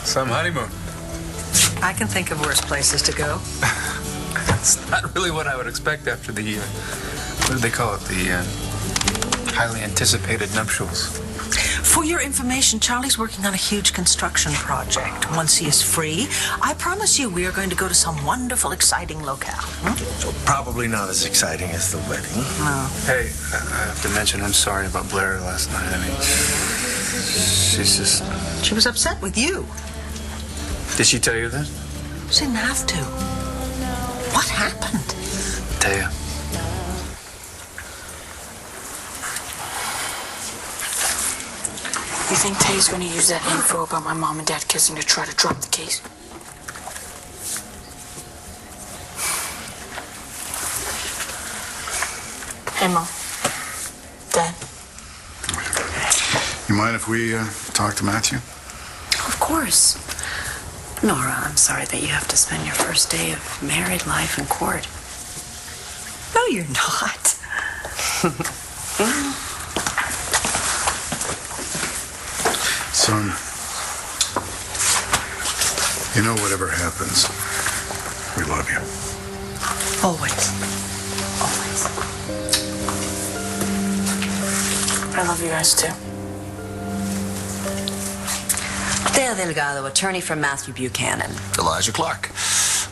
Some honeymoon. I can think of worse places to go. It's not really what I would expect after the, what do they call it? The highly anticipated nuptials. For your information, Charlie's working on a huge construction project. Once he is free, I promise you we are going to go to some wonderful, exciting locale. So probably not as exciting as the wedding. No. Hey, I have to mention I'm sorry about Blair last night. I mean, she's just... She was upset with you. Did she tell you that? She didn't have to. What happened? Taya. You think Tay's going to use that info about my mom and dad kissing to try to drop the case? Hey, Mom. Dad. You mind if we talk to Matthew? Of course. Nora, I'm sorry that you have to spend your first day of married life in court. No, you're not. Son, you know whatever happens, we love you. Always. Always. I love you guys, too. Thea Delgado, attorney for Matthew Buchanan. Elijah Clark.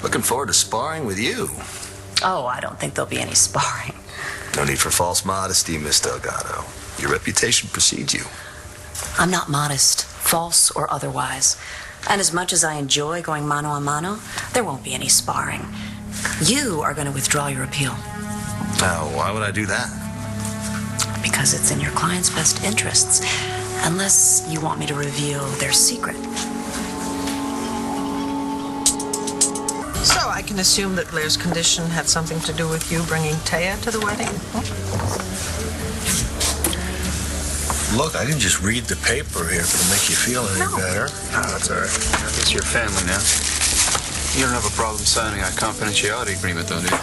Looking forward to sparring with you. Oh, I don't think there'll be any sparring. No need for false modesty, Miss Delgado. Your reputation precedes you. I'm not modest, false or otherwise. And as much as I enjoy going mano a mano, there won't be any sparring. You are going to withdraw your appeal. Now, why would I do that? Because it's in your client's best interests, unless you want me to reveal their secret. So I can assume that Blair's condition had something to do with you bringing Taya to the wedding? Look, I didn't just read the paper here to make you feel any better. No, that's all right. It's your family now. You don't have a problem signing a confidentiality agreement, though, do you?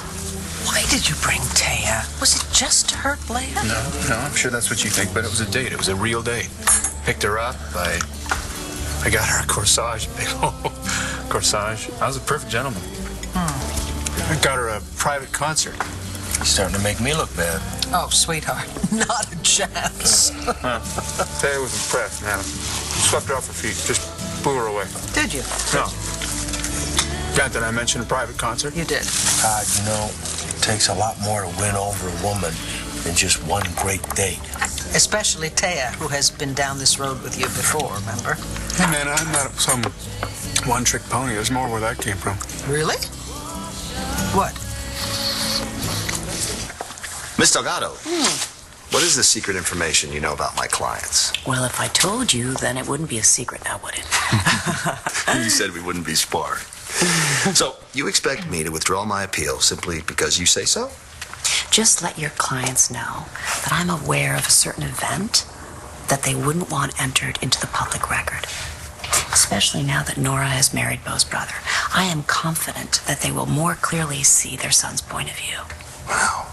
Why did you bring Taya? Was it just to hurt Blair? No, I'm sure that's what you think, but it was a date. It was a real date. Picked her up. I got her a corsage, big old corsage. I was a perfect gentleman. I got her a private concert. You're starting to make me look bad. Oh, sweetheart, not a chance. Taya was impressed, man. Swept her off her feet. Just blew her away. Did you? No. Did I mention a private concert? You did. Todd, you know, it takes a lot more to win over a woman than just one great date. Especially Taya, who has been down this road with you before, remember? Hey, man, I'm not some one-trick pony. There's more where that came from. Really? What? Miss Delgado, what is the secret information you know about my clients? Well, if I told you, then it wouldn't be a secret now, would it? You said we wouldn't be sparring. So, you expect me to withdraw my appeal simply because you say so? Just let your clients know that I'm aware of a certain event that they wouldn't want entered into the public record. Especially now that Nora has married Beau's brother. I am confident that they will more clearly see their son's point of view. Wow.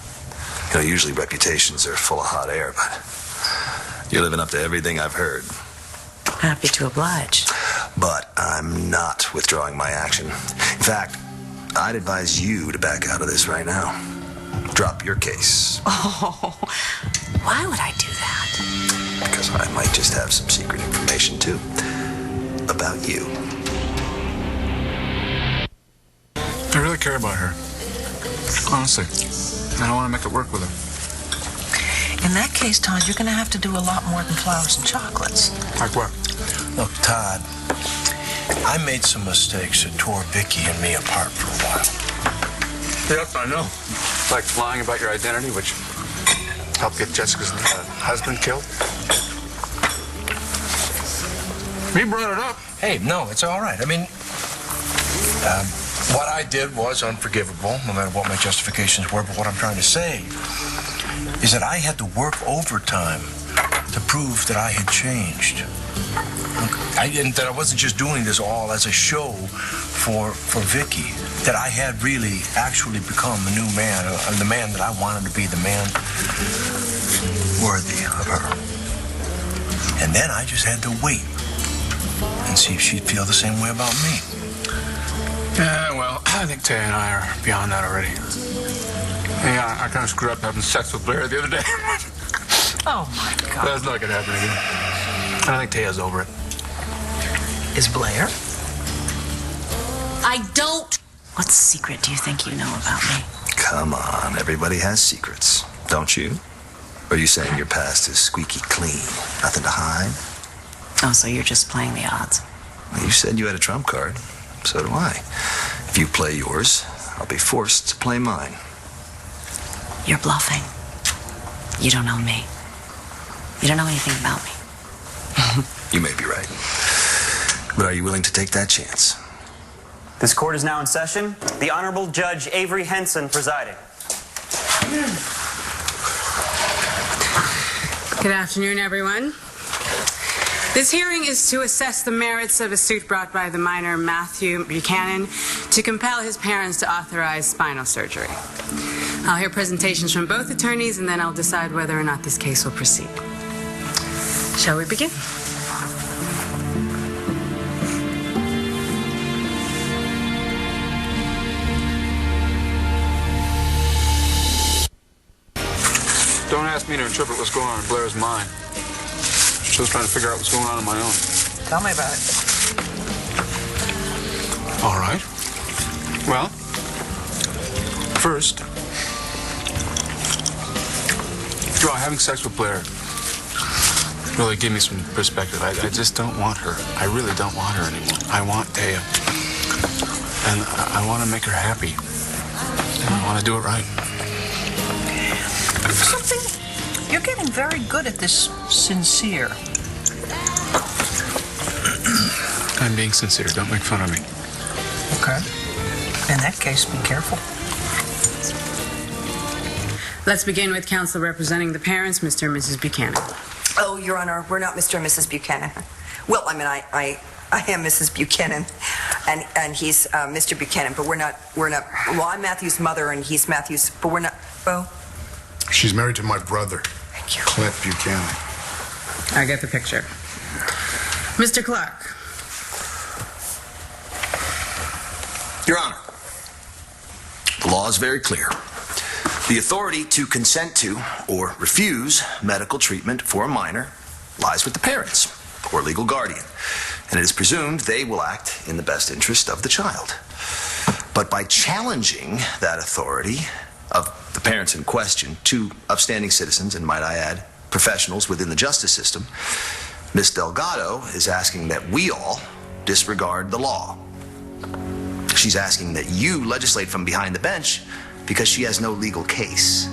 You know, usually reputations are full of hot air, but you're living up to everything I've heard. Happy to oblige. But I'm not withdrawing my action. In fact, I'd advise you to back out of this right now. Drop your case. Oh, why would I do that? Because I might just have some secret information, too, about you. I really care about her. Honestly. I don't want to make it work with her. In that case, Todd, you're going to have to do a lot more than flowers and chocolates. Like what? Look, Todd, I made some mistakes that tore Vicky and me apart for a while. Yep, I know. Like lying about your identity, which helped get Jessica's husband killed. Me brought it up. Hey, no, it's all right. I mean, what I did was unforgivable, no matter what my justifications were, but what I'm trying to say is that I had to work overtime to prove that I had changed. Look, that I wasn't just doing this all as a show for Vicky, that I had really actually become a new man, the man that I wanted to be, the man worthy of her. And then I just had to wait and see if she'd feel the same way about me. Yeah, well, I think Tay and I are beyond that already. Yeah, I kind of screwed up having sex with Blair the other day. Oh, my God. That's not gonna happen again. I think Taya's over it. Is Blair? I don't. What secret do you think you know about me? Come on, everybody has secrets, don't you? Or are you saying your past is squeaky clean, nothing to hide? Oh, so you're just playing the odds. Well, you said you had a trump card. So do I. If you play yours, I'll be forced to play mine. You're bluffing. You don't know me. You don't know anything about me. You may be right. But are you willing to take that chance? This court is now in session. The Honorable Judge Avery Henson presiding. Good afternoon, everyone. This hearing is to assess the merits of a suit brought by the minor Matthew Buchanan to compel his parents to authorize spinal surgery. I'll hear presentations from both attorneys, and then I'll decide whether or not this case will proceed. Shall we begin? Don't ask me to interpret what's going on in Blair's mind. Just trying to figure out what's going on my own. Tell me about it. All right. Well, first, having sex with Blair really gave me some perspective. I just don't want her. I really don't want her anymore. I want Taya. And I want to make her happy. And I want to do it right. Something. You're getting very good at this sincere. I'm being sincere. Don't make fun of me. Okay. In that case, be careful. Let's begin with counsel representing the parents, Mr. and Mrs. Buchanan. Oh, Your Honor, we're not Mr. and Mrs. Buchanan. Well, I mean, I am Mrs. Buchanan, and he's Mr. Buchanan, but we're not, well, I'm Matthew's mother, and he's Matthew's, but we're not, oh. She's married to my brother, Thank you. Clint Buchanan. I get the picture. Mr. Clark. Your Honor, the law is very clear. The authority to consent to or refuse medical treatment for a minor lies with the parents or legal guardian, and it is presumed they will act in the best interest of the child. But by challenging that authority of the parents in question to upstanding citizens, and might I add, professionals within the justice system, Ms. Delgado is asking that we all disregard the law. She's asking that you legislate from behind the bench because she has no legal case.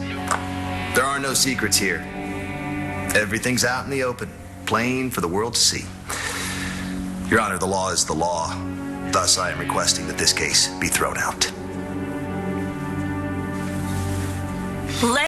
There are no secrets here. Everything's out in the open, plain for the world to see. Your Honor, the law is the law. Thus, I am requesting that this case be thrown out.